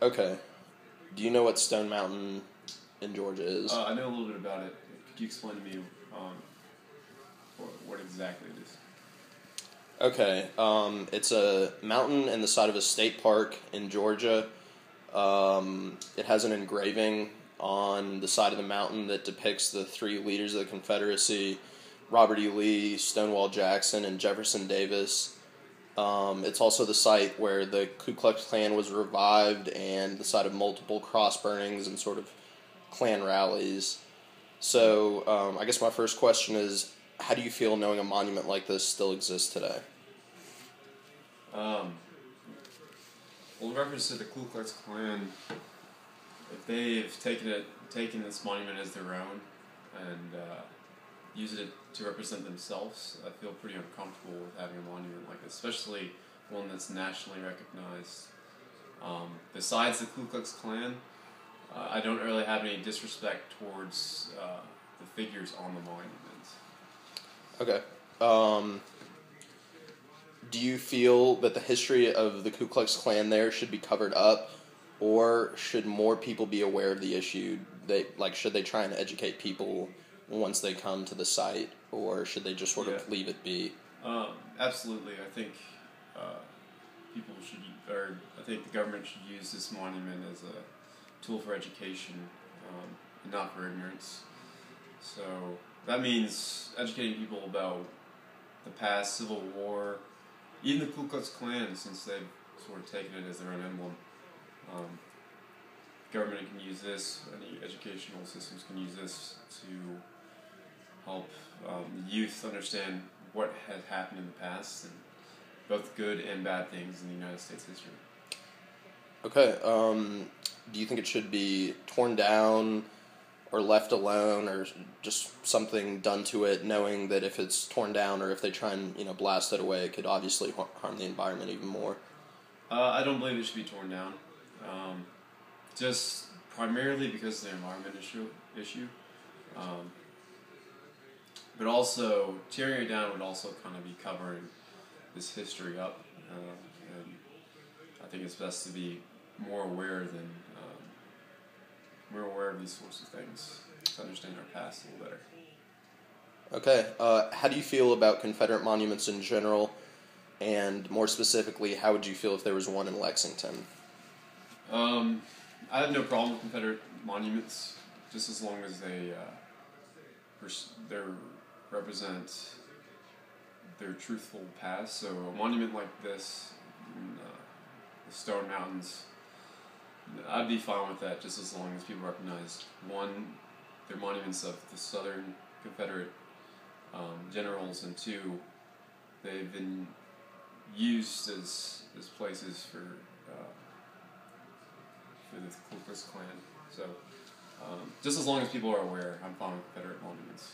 Okay. Do you know what Stone Mountain in Georgia is? I know a little bit about it. Could you explain to me what exactly it is? Okay. It's a mountain in the side of a state park in Georgia. It has an engraving on the side of the mountain that depicts the three leaders of the Confederacy: Robert E. Lee, Stonewall Jackson, and Jefferson Davis. It's also the site where the Ku Klux Klan was revived and the site of multiple cross burnings and sort of Klan rallies. So, I guess my first question is, how do you feel knowing a monument like this still exists today? Well, in reference to the Ku Klux Klan, if they've taken this monument as their own and used it to represent themselves, I feel pretty uncomfortable with having a monument like this, especially one that's nationally recognized. Besides the Ku Klux Klan, I don't really have any disrespect towards the figures on the monument. Okay. Do you feel that the history of the Ku Klux Klan there should be covered up, or should more people be aware of the issue? Should they try and educate people once they come to the site, or should they just sort of leave it be? Absolutely. I think people should, or I think the government should use this monument as a tool for education, and not for ignorance. So that means educating people about the past, Civil War, even the Ku Klux Klan, since they've sort of taken it as their own emblem. Government can use this, any educational systems can use this to help youth understand what has happened in the past, and both good and bad things in the United States history. Okay. Do you think it should be torn down or left alone, or just something done to it, knowing that if it's torn down or if they try and blast it away, it could obviously harm the environment even more? I don't believe it should be torn down. Just primarily because of the environment issue. But also, tearing it down would also kind of be covering this history up. And I think it's best to be more aware of these sorts of things to understand our past a little better. Okay. How do you feel about Confederate monuments in general? And more specifically, how would you feel if there was one in Lexington? I have no problem with Confederate monuments, just as long as they represent their truthful past. So a monument like this, in, the Stone Mountains, I'd be fine with that, just as long as people recognize, one, they're monuments of the Southern Confederate generals, and two, they've been used as places for the Ku Klux Klan. So just as long as people are aware, I'm fine with Confederate monuments.